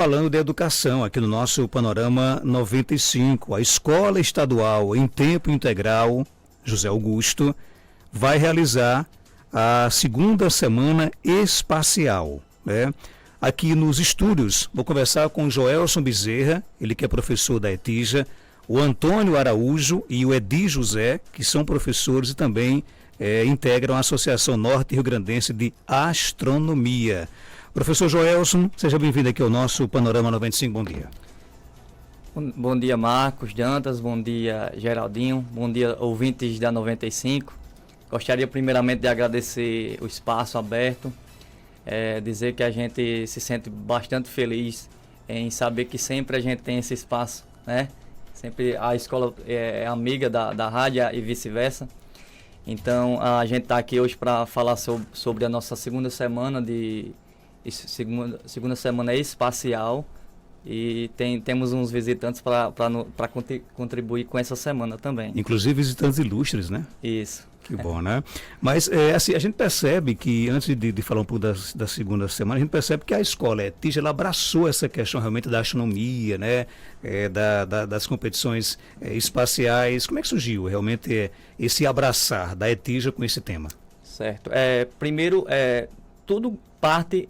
Falando de educação aqui no nosso Panorama 95, a Escola Estadual em Tempo Integral José Augusto vai realizar a segunda semana espacial, né? Aqui nos estúdios, vou conversar com o Joelson Bezerra, ele que é professor da ETIJA, o Antônio Araújo e o Edi José, que são professores e também integram a Associação Norte Rio Grandense de Astronomia. Professor Joelson, seja bem-vindo aqui ao nosso Panorama 95, bom dia. Bom dia, Marcos Dantas, bom dia, Geraldinho, bom dia, ouvintes da 95. Gostaria primeiramente de agradecer o espaço aberto, dizer que a gente se sente bastante feliz em saber que sempre a gente tem esse espaço, né? Sempre a escola é amiga da rádio e vice-versa. Então, a gente está aqui hoje para falar sobre a nossa segunda semana segunda semana espacial e temos uns visitantes para contribuir com essa semana também. Inclusive visitantes ilustres, né? Isso. Que bom, né? Mas assim, a gente percebe que, antes de falar um pouco da segunda semana, a gente percebe que a escola ETIJA, ela abraçou essa questão realmente da astronomia, né? Das competições espaciais. Como é que surgiu realmente esse abraçar da ETIJA com esse tema? Certo. Primeiro, tudo parte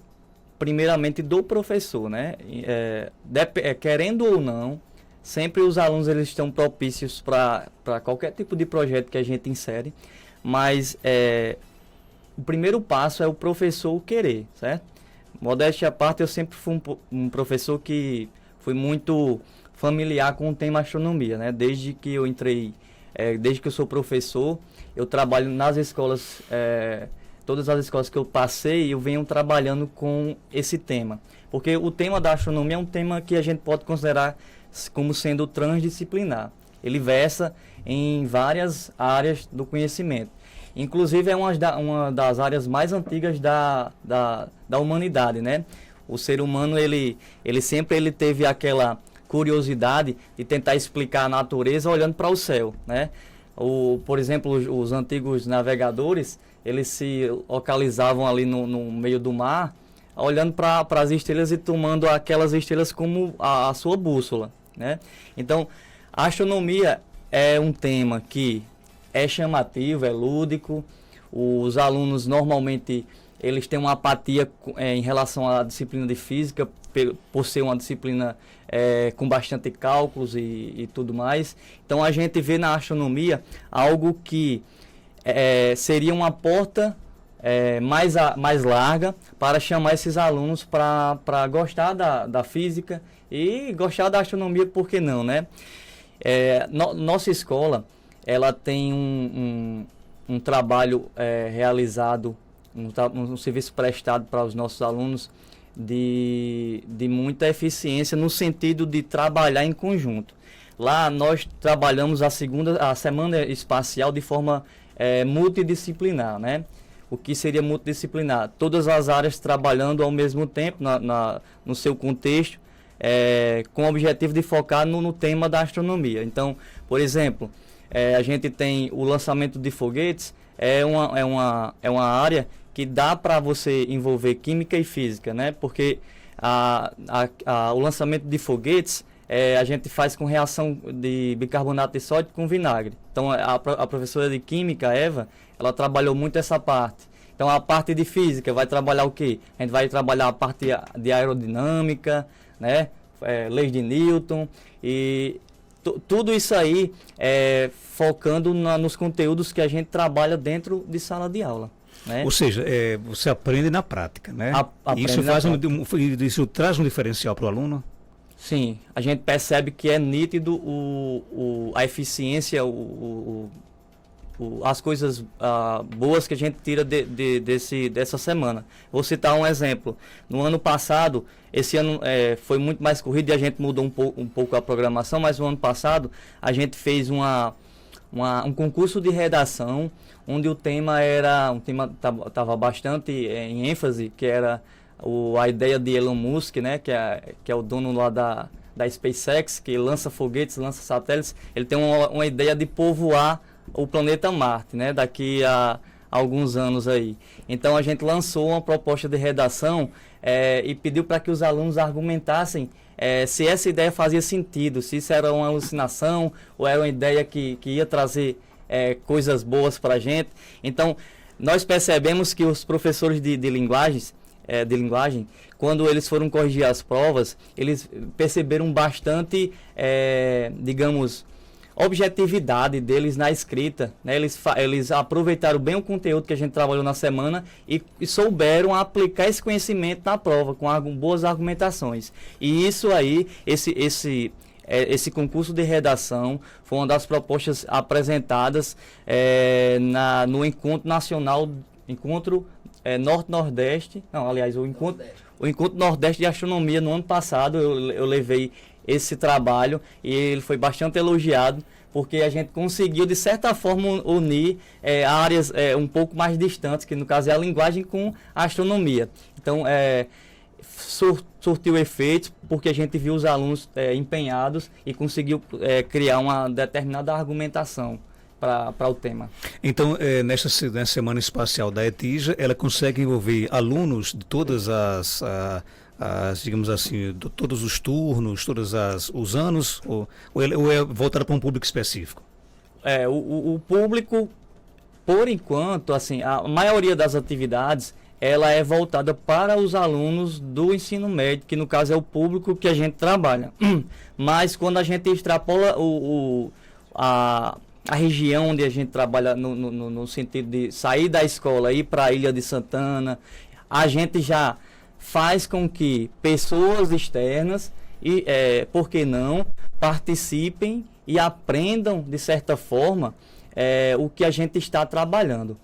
primeiramente do professor, né? Querendo ou não, sempre os alunos eles estão propícios para qualquer tipo de projeto que a gente insere, mas o primeiro passo é o professor querer, certo? Modéstia à parte, eu sempre fui um professor que fui muito familiar com o tema astronomia, né? Desde que eu entrei, desde que eu sou professor, eu trabalho nas escolas, todas as escolas que eu passei, eu venho trabalhando com esse tema. Porque o tema da astronomia é um tema que a gente pode considerar como sendo transdisciplinar. Ele versa em várias áreas do conhecimento. Inclusive é uma das áreas mais antigas da humanidade, né? O ser humano, ele sempre teve aquela curiosidade de tentar explicar a natureza olhando para o céu, né? Por exemplo, os antigos navegadores, eles se localizavam ali no meio do mar, olhando para as estrelas e tomando aquelas estrelas como a sua bússola, né? Então, a astronomia é um tema que é chamativo, é lúdico. Os alunos normalmente eles têm uma apatia em relação à disciplina de física, por ser uma disciplina com bastante cálculos e tudo mais. Então, a gente vê na astronomia algo que seria uma porta mais larga para chamar esses alunos para gostar da física e gostar da astronomia, por que não, né? Nossa escola, ela tem um trabalho realizado, um serviço prestado para os nossos alunos de muita eficiência no sentido de trabalhar em conjunto. Lá nós trabalhamos a semana espacial de forma multidisciplinar, né? O que seria multidisciplinar? Todas as áreas trabalhando ao mesmo tempo no seu contexto, com o objetivo de focar no tema da astronomia. Então, por exemplo, a gente tem o lançamento de foguetes, é uma área que dá para você envolver química e física, né? Porque o lançamento de foguetes a gente faz com reação de bicarbonato de sódio com vinagre. Então, a professora de química, Eva, ela trabalhou muito essa parte. Então, a parte de física vai trabalhar o quê? A gente vai trabalhar a parte de aerodinâmica, né? Leis de Newton e tudo isso aí focando nos conteúdos que a gente trabalha dentro de sala de aula, né? Ou seja, você aprende na prática, né? Isso traz um diferencial para o aluno? Sim, a gente percebe que é nítido a eficiência, as coisas boas que a gente tira dessa semana. Vou citar um exemplo. No ano passado, esse ano foi muito mais corrido e a gente mudou um pouco a programação, mas no ano passado a gente fez um concurso de redação, onde o tema estava bastante em ênfase, que era a ideia de Elon Musk, né, que é o dono lá da SpaceX, que lança foguetes, lança satélites. Ele tem uma ideia de povoar o planeta Marte, né, daqui a alguns anos aí. Então a gente lançou uma proposta de redação e pediu para que os alunos argumentassem se essa ideia fazia sentido, se isso era uma alucinação ou era uma ideia que ia trazer coisas boas para a gente. Então, nós percebemos que os professores de linguagem, quando eles foram corrigir as provas, eles perceberam bastante, digamos, objetividade deles na escrita, né? Eles aproveitaram bem o conteúdo que a gente trabalhou na semana e souberam aplicar esse conhecimento na prova com boas argumentações. E isso aí, esse concurso de redação foi uma das propostas apresentadas no Encontro Nacional, Norte-Nordeste, não, aliás, o Encontro Nordeste de Astronomia no ano passado. Eu levei esse trabalho e ele foi bastante elogiado, porque a gente conseguiu, de certa forma, unir áreas um pouco mais distantes, que no caso é a linguagem com a astronomia. Então, surtiu efeitos, porque a gente viu os alunos empenhados e conseguiu criar uma determinada argumentação para o tema. Então, nessa Semana Espacial da ETIJA, ela consegue envolver alunos de todas digamos assim, todos os turnos, todos os anos, ou é voltado para um público específico? O público, por enquanto, assim, a maioria das atividades, ela é voltada para os alunos do ensino médio, que no caso é o público que a gente trabalha. Mas quando a gente extrapola a região onde a gente trabalha no sentido de sair da escola e ir para a Ilha de Santana, a gente já faz com que pessoas externas por que não, participem e aprendam, de certa forma, o que a gente está trabalhando.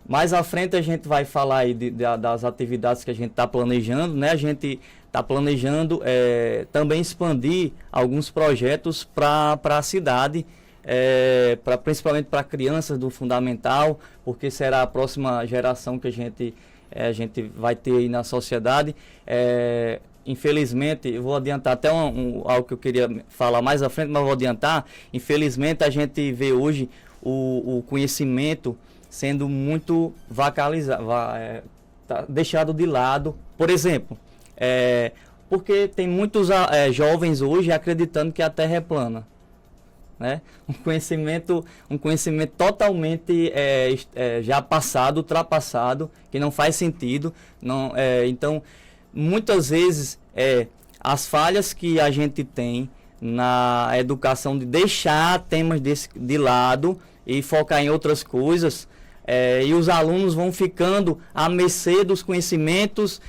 Mais à frente a gente vai falar aí das atividades que a gente está planejando, né? A gente está planejando também expandir alguns projetos para a cidade, principalmente para crianças do fundamental, porque será a próxima geração que a gente vai ter aí na sociedade. Infelizmente, eu vou adiantar até algo que eu queria falar mais à frente, mas vou adiantar. Infelizmente, a gente vê hoje o conhecimento sendo muito deixado de lado. Por exemplo, porque tem muitos jovens hoje acreditando que a Terra é plana, né? Um conhecimento totalmente já passado, ultrapassado, que não faz sentido. Então, muitas vezes, as falhas que a gente tem na educação de deixar temas de lado e focar em outras coisas, e os alunos vão ficando à mercê dos conhecimentos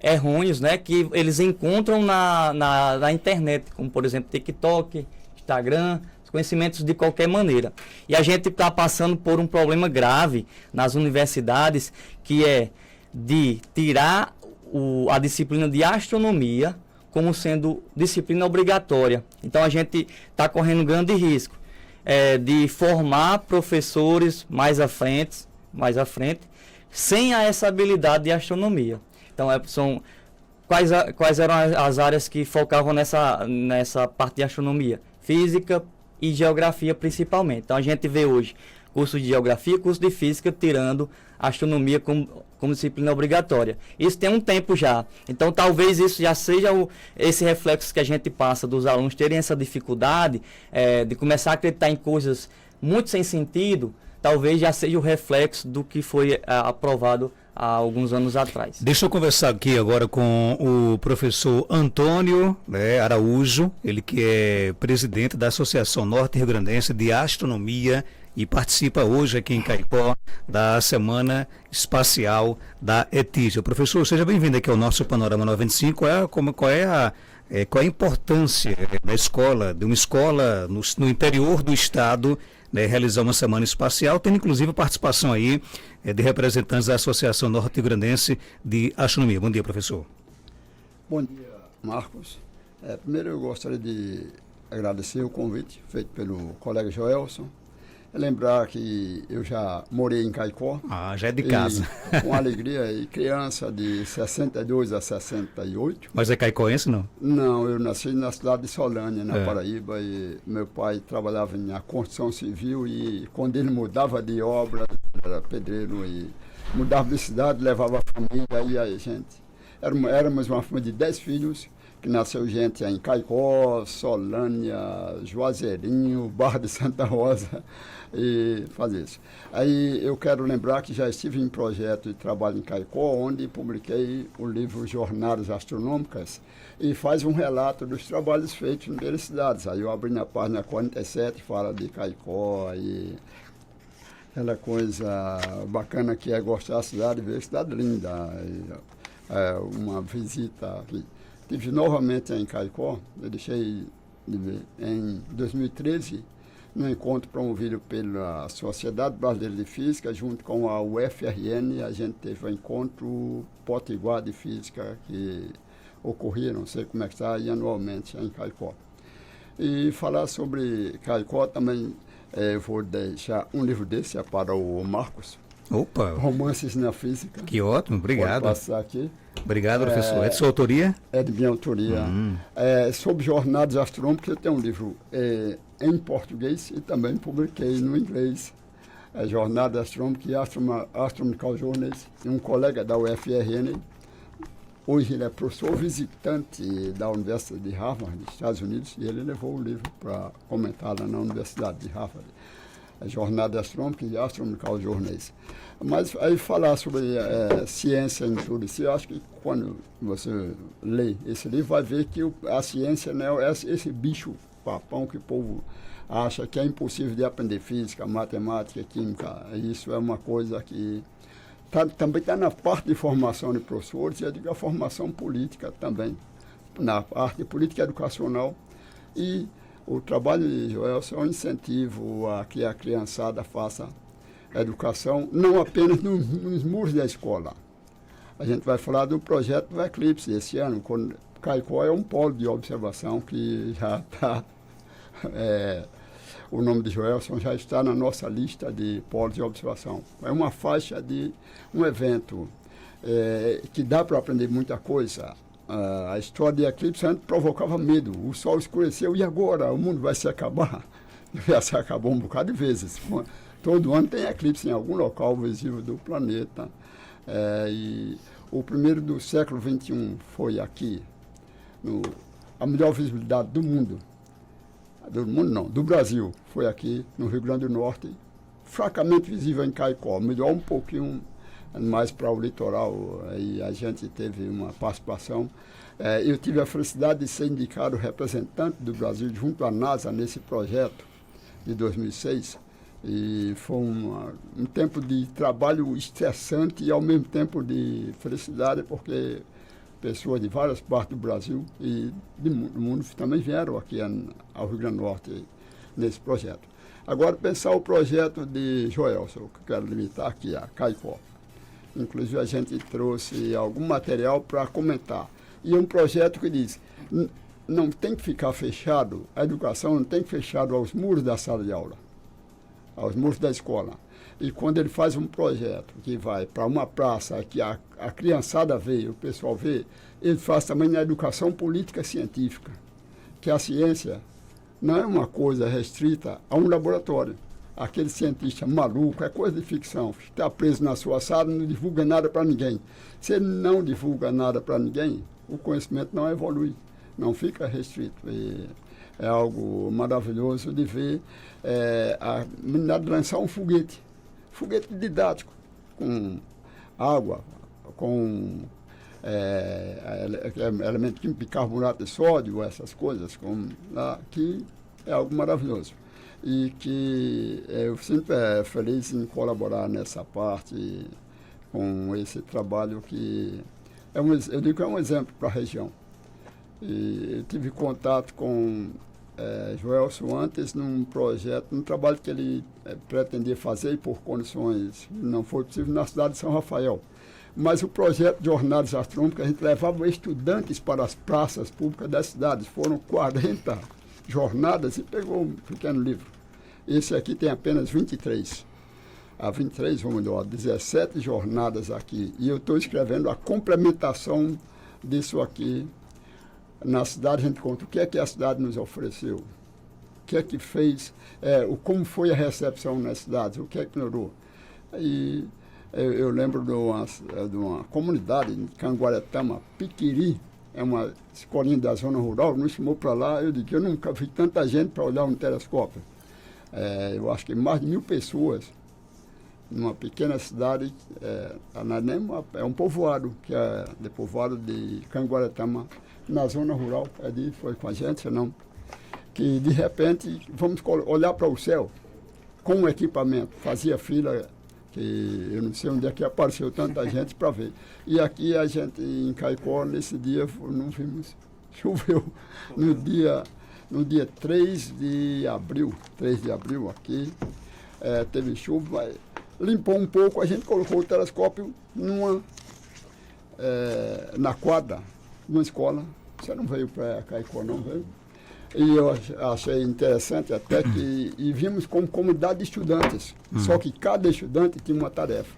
errôneos, né, que eles encontram na internet, como por exemplo TikTok, Instagram, conhecimentos de qualquer maneira. E a gente está passando por um problema grave nas universidades, que é de tirar a disciplina de astronomia como sendo disciplina obrigatória. Então a gente está correndo um grande risco de formar professores mais à frente, sem essa habilidade de astronomia. Então, quais eram as áreas que focavam nessa parte de astronomia? Física e geografia, principalmente. Então, a gente vê hoje curso de geografia, curso de física, tirando astronomia como disciplina obrigatória. Isso tem um tempo já. Então, talvez isso já seja esse reflexo que a gente passa dos alunos terem essa dificuldade de começar a acreditar em coisas muito sem sentido. Talvez já seja o reflexo do que foi aprovado há alguns anos atrás. Deixa eu conversar aqui agora com o professor Antônio Araújo, ele que é presidente da Associação Norte-Rio-Grandense de Astronomia e participa hoje aqui em Caicó da Semana Espacial da ETIJA. Professor, seja bem-vindo aqui ao nosso Panorama 95. Qual é a importância da escola, de uma escola no interior do estado, realizar uma semana espacial, tendo inclusive participação aí de representantes da Associação Norte-Grandense de Astronomia. Bom dia, professor. Bom dia, Marcos. Primeiro eu gostaria de agradecer o convite feito pelo colega Joelson lembrar que eu já morei em Caicó. Ah, já é de casa. Com alegria, e criança de 62 a 68. Mas é caicoense, não? Não, eu nasci na cidade de Solânia, na Paraíba, e meu pai trabalhava na construção civil, e quando ele mudava de obra, era pedreiro, e mudava de cidade, levava a família, e a gente... Éramos uma família de 10 filhos, que nasceu gente em Caicó, Solânia, Juazeirinho, Barra de Santa Rosa, e fazer isso. Aí eu quero lembrar que já estive em projeto de trabalho em Caicó, onde publiquei o livro Jornadas Astronômicas, e faz um relato dos trabalhos feitos em várias cidades. Aí eu abri na página 47, fala de Caicó, e aquela coisa bacana que é gostar da cidade, ver a cidade linda. Uma visita aqui. Estive novamente em Caicó, eu deixei de ver, em 2013, no encontro promovido pela Sociedade Brasileira de Física, junto com a UFRN, a gente teve um encontro potiguar de física que ocorria, não sei como é que está, e anualmente em Caicó. E falar sobre Caicó também, vou deixar um livro desse para o Marcos. Opa! Romances na Física. Que ótimo, obrigado. Pode passar aqui. Obrigado, professor. É de sua autoria? É de minha autoria. Sobre jornadas astronômicas, eu tenho um livro em português e também publiquei no inglês. Jornadas Astronômicas e Astronomical Journeys. E um colega da UFRN, hoje ele é professor visitante da Universidade de Harvard, dos Estados Unidos, e ele levou o livro para comentar lá na Universidade de Harvard. Jornadas Astronômicas e Astronomical Journeys. Mas aí falar sobre ciência em tudo isso, eu acho que quando você lê esse livro, vai ver que a ciência não é esse bicho papão que o povo acha que é impossível de aprender física, matemática, química. Isso é uma coisa que também está na parte de formação de professores, e eu digo a formação política também, na parte política educacional. E o trabalho de Joelson é um incentivo a que a criançada faça educação, não apenas nos muros da escola. A gente vai falar do projeto do Eclipse esse ano, quando Caicó é um polo de observação que já está... o nome de Joelson já está na nossa lista de polos de observação. É uma faixa de um evento que dá para aprender muita coisa. A história de eclipse antes provocava medo. O sol escureceu e agora? O mundo vai se acabar? Já se acabou um bocado de vezes. Todo ano tem eclipse em algum local visível do planeta. E o primeiro do século XXI foi aqui. A melhor visibilidade do mundo. Do mundo não, do Brasil. Foi aqui no Rio Grande do Norte. Fracamente visível em Caicó. Melhor um pouquinho mais para o litoral, e a gente teve uma participação. Eu tive a felicidade de ser indicado representante do Brasil junto à NASA nesse projeto de 2006, e foi um tempo de trabalho estressante e ao mesmo tempo de felicidade, porque pessoas de várias partes do Brasil e do mundo também vieram aqui ao Rio Grande do Norte nesse projeto. Agora, pensar o projeto de Joelson, que eu quero limitar aqui a Caicó. Inclusive, a gente trouxe algum material para comentar. E é um projeto que diz, não tem que ficar fechado, a educação não tem que fechado aos muros da sala de aula, aos muros da escola. E quando ele faz um projeto que vai para uma praça, que a criançada vê, o pessoal vê, ele faz também na educação política científica, que a ciência não é uma coisa restrita a um laboratório. Aquele cientista maluco, é coisa de ficção, está preso na sua sala, não divulga nada para ninguém. Se ele não divulga nada para ninguém, o conhecimento não evolui, não fica restrito. E é algo maravilhoso de ver a meninada lançar um foguete didático, com água, com elemento químico, bicarbonato de sódio, essas coisas, que é algo maravilhoso. E que eu sinto feliz em colaborar nessa parte com esse trabalho que eu digo que é um exemplo para a região. E eu tive contato com Joelson antes num projeto, num trabalho que ele pretendia fazer e por condições não foi possível na cidade de São Rafael. Mas o projeto de Jornadas Astronômicas, a gente levava estudantes para as praças públicas das cidades. Foram 40 jornadas e pegou um pequeno livro. Esse aqui tem apenas 23. A 23, vamos dar 17 jornadas aqui. E eu estou escrevendo a complementação disso aqui. Na cidade a gente conta o que é que a cidade nos ofereceu, o que é que fez, como foi a recepção nas cidades, o que é que melhorou. E eu lembro de uma comunidade em Canguaretama, Piquiri, é uma escolinha da zona rural, nos chamou para lá. Eu digo que eu nunca vi tanta gente para olhar um telescópio. Eu acho que mais de 1.000 pessoas numa pequena cidade, é um povoado, que é de povoado de Canguaretama, na zona rural. Foi com a gente, não? Que de repente vamos olhar para o céu com o equipamento. Fazia fila, que eu não sei onde é que apareceu tanta gente para ver. E aqui a gente em Caicó, nesse dia, não vimos, choveu. No dia 3 de abril aqui, teve chuva, limpou um pouco, a gente colocou o telescópio na quadra, numa escola. Você não veio para Caicó, não veio? E eu achei interessante até que... E vimos como comunidade de estudantes. Só que cada estudante tinha uma tarefa.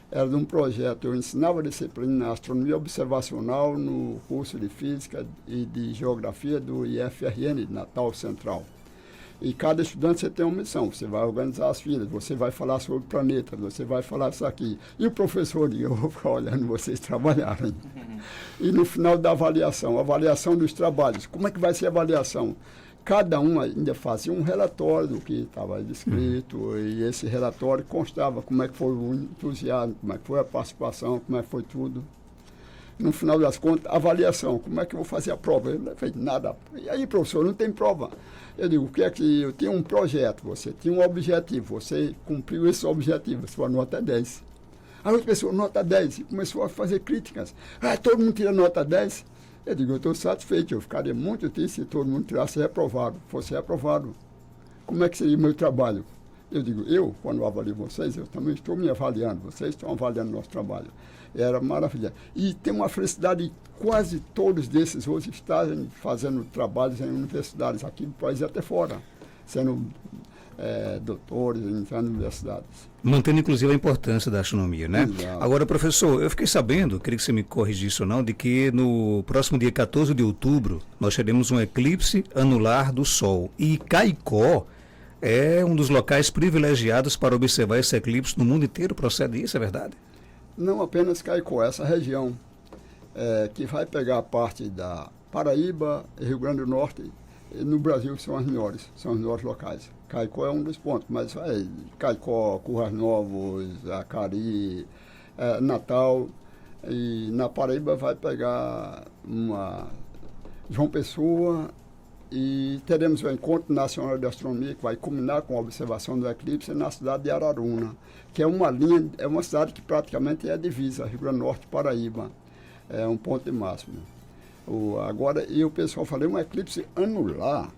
Era de um projeto. Eu ensinava a disciplina Astronomia Observacional no curso de Física e de Geografia do IFRN, de Natal Central. E cada estudante você tem uma missão. Você vai organizar as filas, você vai falar sobre o planeta, você vai falar isso aqui. E o professor, eu vou ficar olhando vocês trabalharem. E no final da avaliação dos trabalhos. Como é que vai ser a avaliação? Cada um ainda fazia um relatório do que estava descrito, e esse relatório constava como é que foi o entusiasmo, como é que foi a participação, como é que foi tudo. No final das contas, avaliação, como é que eu vou fazer a prova? Eu não fiz nada. E aí, professor, não tem prova. Eu digo, o que é que eu tinha um projeto, você tinha um objetivo, você cumpriu esse objetivo, sua nota é 10. Aí outra pessoa, nota 10, e começou a fazer críticas. Todo mundo tira nota 10. Eu digo, eu estou satisfeito, eu ficaria muito triste se todo mundo tirasse reprovado, fosse reprovado. Como é que seria o meu trabalho? Eu digo, quando eu avalio vocês, eu também estou me avaliando, vocês estão avaliando o nosso trabalho. Era maravilhoso. E tem uma felicidade de quase todos desses hoje estarem fazendo trabalhos em universidades aqui no país e até fora, sendo doutores em universidades. Mantendo, inclusive, a importância da astronomia, né? Exato. Agora, professor, eu fiquei sabendo, queria que você me corrigisse ou não, de que no próximo dia 14 de outubro nós teremos um eclipse anular do Sol. E Caicó é um dos locais privilegiados para observar esse eclipse no mundo inteiro. Procede isso, é verdade? Não apenas Caicó, essa região que vai pegar a parte da Paraíba, Rio Grande do Norte, no Brasil são os melhores locais. Caicó é um dos pontos, mas Caicó, Currais Novos, Acari, Natal, e na Paraíba vai pegar João Pessoa, e teremos o Encontro Nacional de Astronomia, que vai culminar com a observação do eclipse na cidade de Araruna, que é uma cidade que praticamente é a divisa, Rio Grande do Norte, Paraíba. É um ponto de máximo. Agora, e o pessoal falou, um eclipse anular,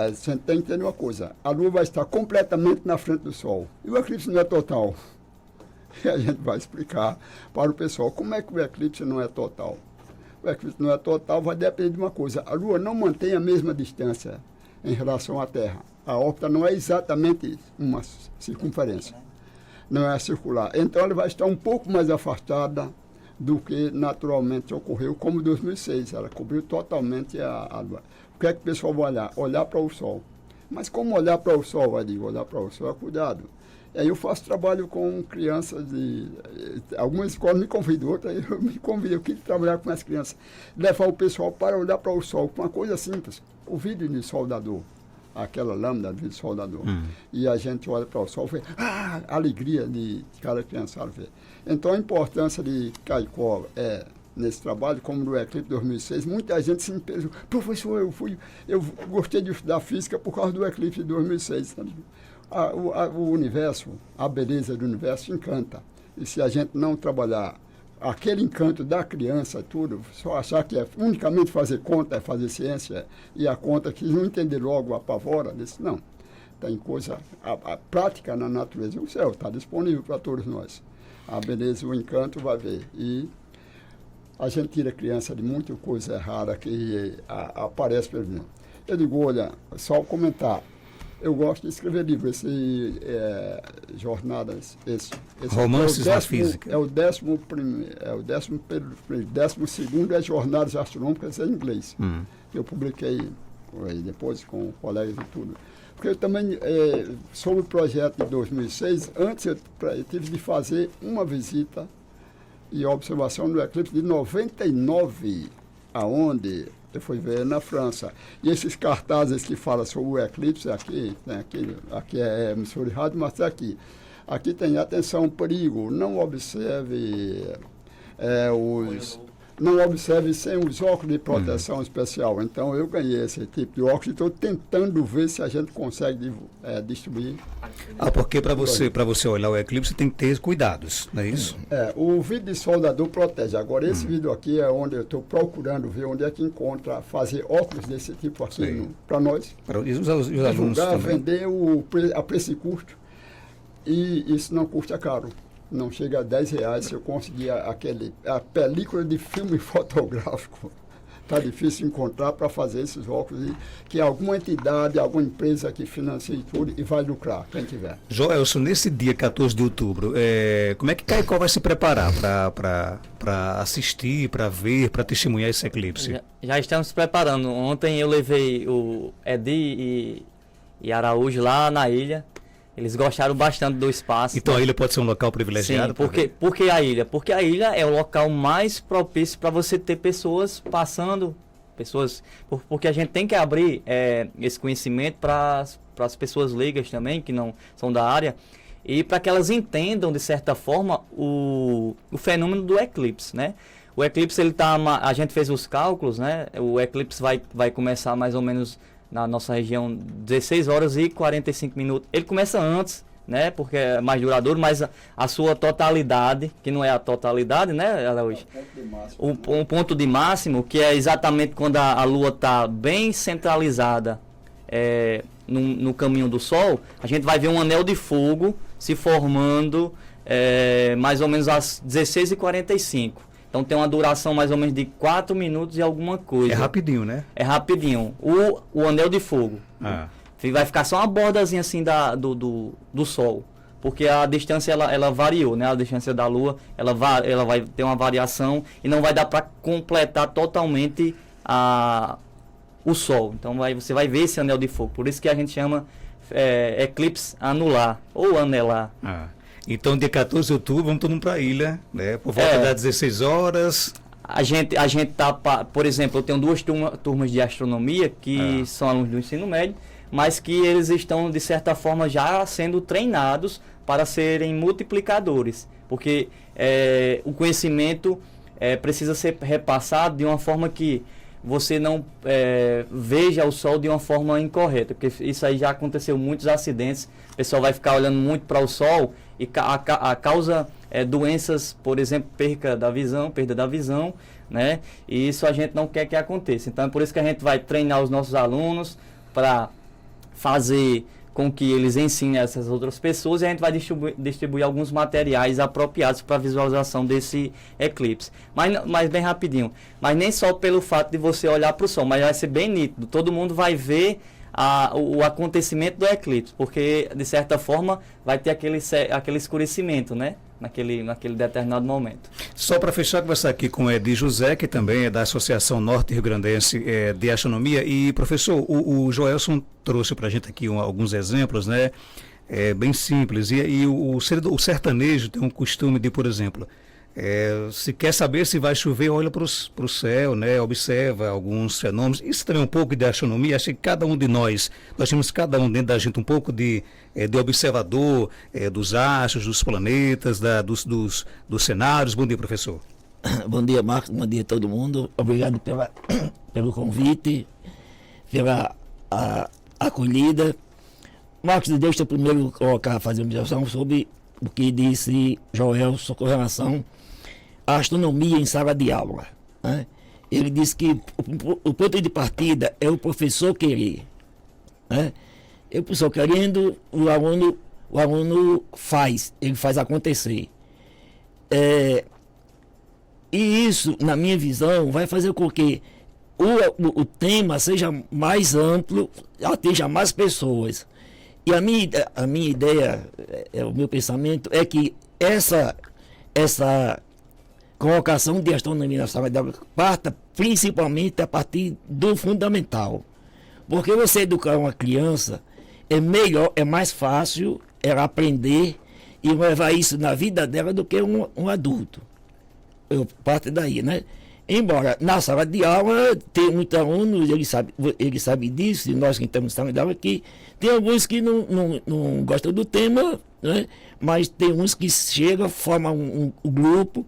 você tem que entender uma coisa, a Lua vai estar completamente na frente do Sol, e o eclipse não é total. E a gente vai explicar para o pessoal como é que o eclipse não é total. O eclipse não é total, vai depender de uma coisa, a Lua não mantém a mesma distância em relação à Terra. A órbita não é exatamente uma circunferência, não é circular. Então ela vai estar um pouco mais afastada do que naturalmente ocorreu, como em 2006, ela cobriu totalmente a Lua. O que é que o pessoal vai olhar? Olhar para o Sol. Mas como olhar para o Sol? Eu digo, olhar para o Sol, cuidado. E aí eu faço trabalho com crianças algumas escolas me convidam, outras eu me convido, eu queria trabalhar com as crianças, levar o pessoal para olhar para o Sol, com uma coisa simples, o vídeo de soldador, aquela lâmina de soldador. E a gente olha para o Sol e vê, a alegria de cada criançada ver. Então a importância de Caicó nesse trabalho, como no eclipse de 2006, muita gente se pensou, professor, eu gostei de estudar física por causa do eclipse de 2006. O universo, a beleza do universo encanta. E se a gente não trabalhar aquele encanto da criança, tudo, só achar que é unicamente fazer conta, é fazer ciência, e a conta que não entender logo apavora, disse, não. Tem coisa, a prática na natureza, o céu está disponível para todos nós. A beleza, o encanto vai ver. E a gente tira a criança de muita coisa errada que aparece pelo mundo. Eu digo, olha, só comentar, Eu gosto de escrever livros, jornadas, Romances da Física. É o 12º é Jornadas Astronômicas em inglês. Eu publiquei depois com colegas e tudo. Porque eu também, sobre o projeto de 2006, antes eu tive de fazer uma visita e observação do eclipse de 99, aonde eu fui ver na França. E esses cartazes que falam sobre o eclipse, aqui é emissora de rádio, mas aqui tem atenção, perigo, não observe não observe sem os óculos de proteção especial. Então eu ganhei esse tipo de óculos e estou tentando ver se a gente consegue distribuir. Porque para você olhar o eclipse tem que ter cuidados, não é isso? O vidro de soldador protege. Agora esse vidro aqui é onde eu estou procurando ver onde é que encontra, fazer óculos desse tipo aqui para nós. Para os alunos também. Vender a preço e custo. E isso não custa caro. Não chega a R$10 se eu conseguir a película de filme fotográfico. Está difícil encontrar para fazer esses óculos. Que alguma entidade, alguma empresa que financie tudo e vai lucrar, quem tiver. Joelson, nesse dia 14 de outubro, como é que Caicó vai se preparar para assistir, para ver, para testemunhar esse eclipse? Já estamos se preparando. Ontem eu levei o Edi e Araújo lá na ilha. Eles gostaram bastante do espaço. Então a ilha pode ser um local privilegiado? Sim, por que a ilha? Porque a ilha é o local mais propício para você ter pessoas passando, porque a gente tem que abrir esse conhecimento para as pessoas leigas também, que não são da área, e para que elas entendam, de certa forma, o fenômeno do eclipse, né? O eclipse, a gente fez os cálculos, né? O eclipse vai começar mais ou menos na nossa região 16 horas e 45 minutos. Ele começa antes, né? Porque é mais duradouro, mas a sua totalidade, que não é a totalidade, né, Araújo? Um ponto de máximo, que é exatamente quando a Lua está bem centralizada no caminho do Sol, a gente vai ver um anel de fogo se formando mais ou menos às 16h45. Então tem uma duração mais ou menos de 4 minutos e alguma coisa. É rapidinho, né? É rapidinho. O anel de fogo. Vai ficar só uma bordazinha assim do Sol. Porque a distância ela variou, né? A distância da Lua ela vai ter uma variação e não vai dar para completar totalmente o Sol. Então você vai ver esse anel de fogo. Por isso que a gente chama eclipse anular ou anelar. Então, dia 14 de outubro, vamos todo mundo para a ilha, né? Por volta das 16 horas. A gente tá, por exemplo, eu tenho 2 turmas de astronomia que são alunos do ensino médio, mas que eles estão, de certa forma, já sendo treinados para serem multiplicadores. Porque o conhecimento precisa ser repassado de uma forma que você não veja o Sol de uma forma incorreta. Porque isso aí já aconteceu muitos acidentes. O pessoal vai ficar olhando muito para o Sol e causa doenças, por exemplo, perda da visão, né? E isso a gente não quer que aconteça. Então é por isso que a gente vai treinar os nossos alunos para fazer com que eles ensinem essas outras pessoas, e a gente vai distribuir alguns materiais apropriados para a visualização desse eclipse. Mas bem rapidinho, mas nem só pelo fato de você olhar para o Sol, mas vai ser bem nítido, todo mundo vai ver o acontecimento do eclipse, porque de certa forma vai ter aquele escurecimento, né? Naquele determinado momento. Só para fechar, conversar aqui com o Edi José, que também é da Associação Norte Rio Grandense de Astronomia. E, professor, o Joelson trouxe para a gente aqui alguns exemplos, né? Bem simples. E o sertanejo tem um costume de, por exemplo, se quer saber se vai chover, olha para o céu, né? Observa alguns fenômenos. Isso também é um pouco de astronomia. Acho que cada um de nós temos cada um dentro da gente um pouco de observador dos astros, dos planetas, dos cenários. Bom dia, professor. Bom dia, Marcos. Bom dia a todo mundo. Obrigado pelo convite, pela acolhida. Marcos, deixa eu primeiro fazer uma observação sobre o que disse Joelson com relação à astronomia em sala de aula, né? Ele disse que o ponto de partida é o professor querer, né? O professor querendo, o aluno ele faz acontecer. E isso, na minha visão, vai fazer com que o tema seja mais amplo, atinja mais pessoas. E a minha ideia, o meu pensamento é que essa colocação de astronomia na sala de aula parta principalmente a partir do fundamental. Porque você educar uma criança é melhor, é mais fácil ela aprender e levar isso na vida dela do que um adulto. Parte daí, né? Embora na sala de aula tem muitos alunos, ele sabe disso, e nós que estamos na sala de aula aqui, tem alguns que não gostam do tema, né? Mas tem uns que chegam, formam um grupo,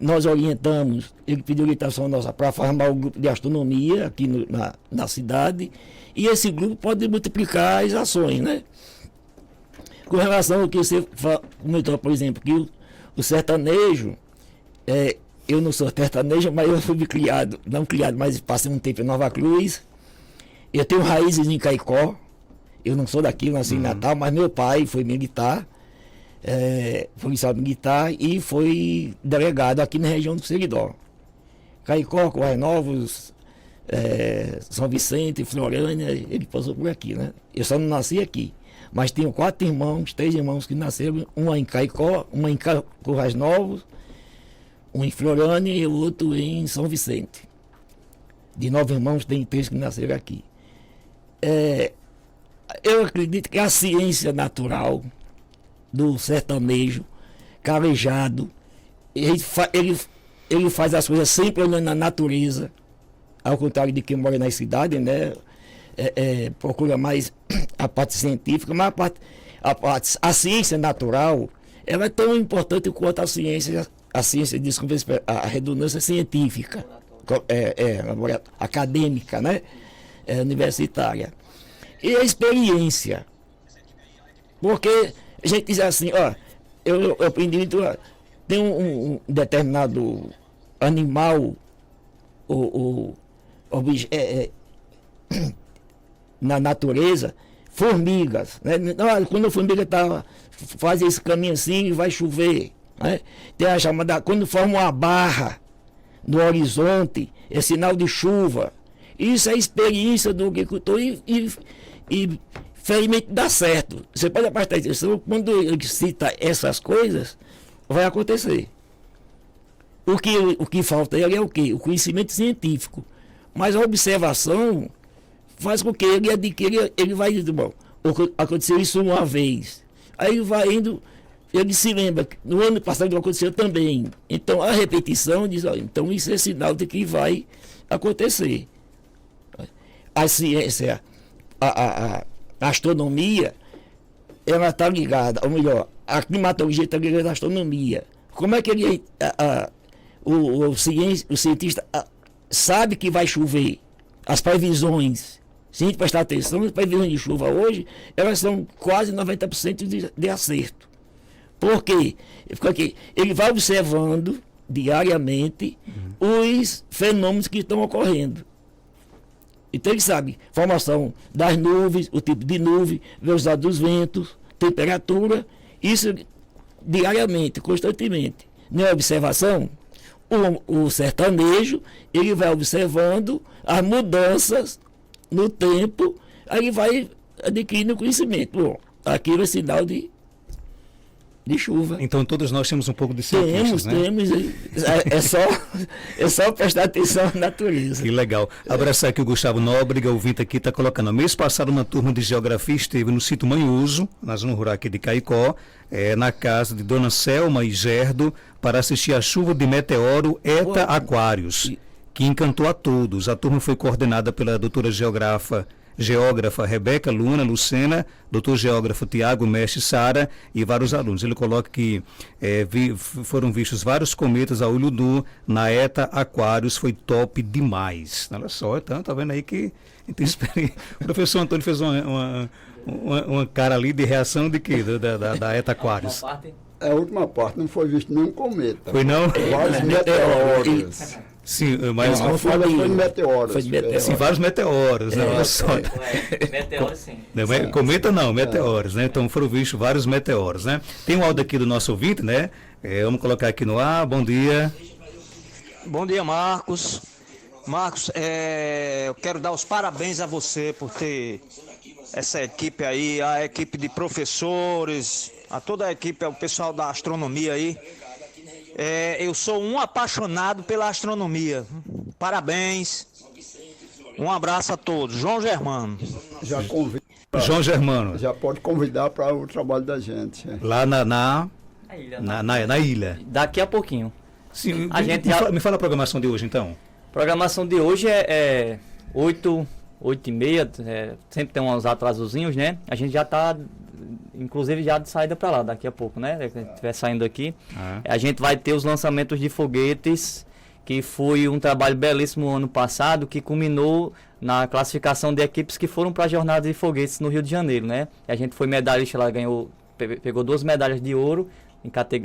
nós orientamos, ele pediu orientação nossa para formar um grupo de astronomia aqui na cidade, e esse grupo pode multiplicar as ações, né? Com relação ao que você comentou, por exemplo, que o sertanejo, eu não sou sertanejo, mas eu fui criado, não criado, mas passei um tempo em Nova Cruz. Eu tenho raízes em Caicó, eu não sou daqui, eu nasci em Natal, mas meu pai foi militar, policial militar, e foi delegado aqui na região do Seridó. Caicó, Corrais Novos, São Vicente, Florânia, ele passou por aqui, né? Eu só não nasci aqui. Mas tenho 3 irmãos que nasceram, um em Caicó, uma em Corrais Novos, um em Florânia e o outro em São Vicente. De 9 irmãos, tem 3 que nasceram aqui. Eu acredito que a ciência natural do sertanejo, calejado, ele faz as coisas sempre olhando na natureza, ao contrário de quem mora na cidade, né? Procura mais a parte científica, mas a ciência natural, ela é tão importante quanto a ciência, desculpa, a redundância científica, acadêmica, né? Universitária. E a experiência. Porque a gente diz assim, eu aprendi, tem um determinado animal, na natureza, formigas, né? Quando a formiga faz esse caminho assim, vai chover, né? Tem a chamada, quando forma uma barra no horizonte, é sinal de chuva. Isso é experiência do agricultor e felizmente dá certo. Você pode prestar atenção, quando ele cita essas coisas, vai acontecer. O que falta ele é o quê? O conhecimento científico. Mas a observação faz com que ele adquira, ele vai dizer, bom, aconteceu isso uma vez. Aí ele vai indo, ele se lembra que no ano passado aconteceu também. Então a repetição diz, então isso é sinal de que vai acontecer. A ciência, a astronomia, ela está ligada, ou melhor, a climatologia está ligada à astronomia. Como é que o cientista sabe que vai chover? As previsões, se a gente prestar atenção, as previsões de chuva hoje, elas são quase 90% de acerto. Por quê? Porque ele vai observando diariamente os fenômenos que estão ocorrendo. Então ele sabe formação das nuvens, o tipo de nuvem, velocidade dos ventos, temperatura, isso diariamente, constantemente. Não é observação? O sertanejo, ele vai observando as mudanças no tempo, aí ele vai adquirindo conhecimento. Bom, aquilo é sinal de chuva. Então todos nós temos um pouco de cientistas, né? Temos. É só prestar atenção na natureza. Que legal. Abraçar aqui o Gustavo Nóbrega, ouvinte aqui, está colocando. Mês passado, uma turma de geografia esteve no sítio Manhuso, na zona rural aqui de Caicó, na casa de Dona Selma e Gerdo, para assistir a chuva de meteoro Eta Aquários, que encantou a todos. A turma foi coordenada pela doutora geógrafa Rebeca Luna Lucena, doutor geógrafo Tiago Mestre Sara e vários alunos. Ele coloca que foram vistos vários cometas a olho nu na Eta Aquários, foi top demais. Olha só, então, tá vendo aí que o professor Antônio fez uma cara ali de reação de quê? Da Eta Aquários. A última parte não foi visto nenhum cometa. Foi não? Vários meteoros. Sim, mas foi meteoros. Sim, vários meteoros, né? Olha só. Meteoros, sim. Não, cometa não, meteoros, né? Então foram vistos vários meteoros, né? Tem um áudio aqui do nosso ouvinte, né? Vamos colocar aqui no ar. Bom dia. Bom dia, Marcos. Marcos, eu quero dar os parabéns a você por ter essa equipe aí, a equipe de professores, a toda a equipe, o pessoal da astronomia aí. Eu sou um apaixonado pela astronomia. Parabéns. Um abraço a todos. João Germano. Já convida, João Germano, já pode convidar para o trabalho da gente. lá na ilha. Daqui a pouquinho. Sim, A gente já- me fala a programação de hoje, então. Programação de hoje é 8h30, sempre tem uns atrasozinhos, né? A gente já está, inclusive, já de saída para lá daqui a pouco, né? Se estiver saindo aqui. A gente vai ter os lançamentos de foguetes, que foi um trabalho belíssimo ano passado, que culminou na classificação de equipes que foram para a jornada de foguetes no Rio de Janeiro, né? A gente foi medalhista lá, pegou 2 medalhas de ouro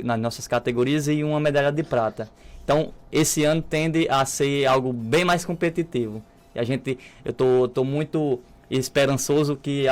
nas nossas categorias e uma medalha de prata. Então, esse ano tende a ser algo bem mais competitivo. E eu tô muito esperançoso que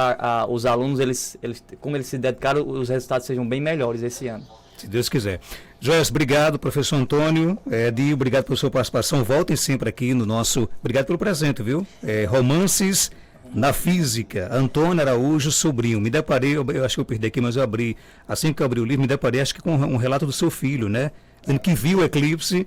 os alunos, como eles se dedicaram, os resultados sejam bem melhores esse ano. Se Deus quiser. Joias, obrigado, professor Antônio. Dio, obrigado pela sua participação. Voltem sempre aqui no nosso... Obrigado pelo presente, viu? Romances na Física. Antônio Araújo, sobrinho. Me deparei, eu acho que eu perdi aqui, mas eu abri. Assim que eu abri o livro, me deparei, acho que com um relato do seu filho, né? Dizendo que viu o eclipse,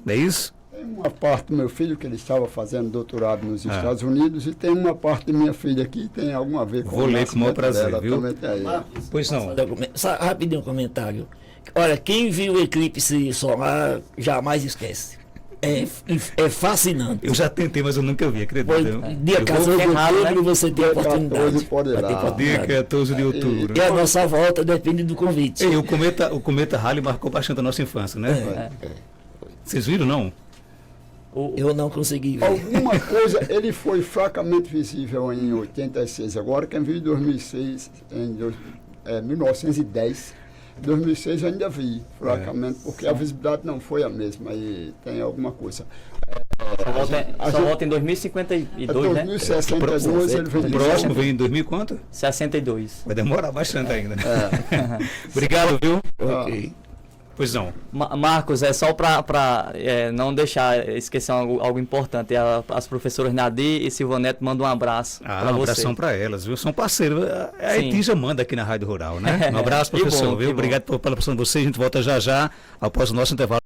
não é isso? Tem uma parte do meu filho que ele estava fazendo doutorado nos Estados Unidos e tem uma parte da minha filha que tem alguma a ver com Vou ler com o maior prazer, dela, viu? também tem aí. Pois não. Só rapidinho um comentário. Olha, quem viu o eclipse solar jamais esquece. É fascinante. Eu já tentei, mas eu nunca vi, acredito. Dia 14 de errado, outubro né? você tem a Dia 14 oportunidade. pode ir Vai ter lá. oportunidade. Dia 14 de outubro. E a nossa volta depende do convite. Ei, o cometa Halley marcou bastante a nossa infância, né? Vocês viram, não? Eu não consegui ver. Alguma coisa, ele foi fracamente visível em 86. Agora, quem viu em 2006, 1910, 2006 eu ainda vi, fracamente, porque a visibilidade não foi a mesma, e tem alguma coisa. Só volta em 2052, né? 2062 ele vem O próximo vem em 2000 quanto? 62. Vai demorar bastante ainda. Né? Obrigado, viu? Ok. Pois não. Marcos, é só para não esquecer algo importante. As professoras Nadir e Silva Neto mandam um abraço para Um você. abração para elas, viu? São parceiros. A Sim. Etija manda aqui na Rádio Rural, né? Um abraço, professor, Que bom, viu? que bom. Obrigado pela participação de vocês. A gente volta já após o nosso intervalo.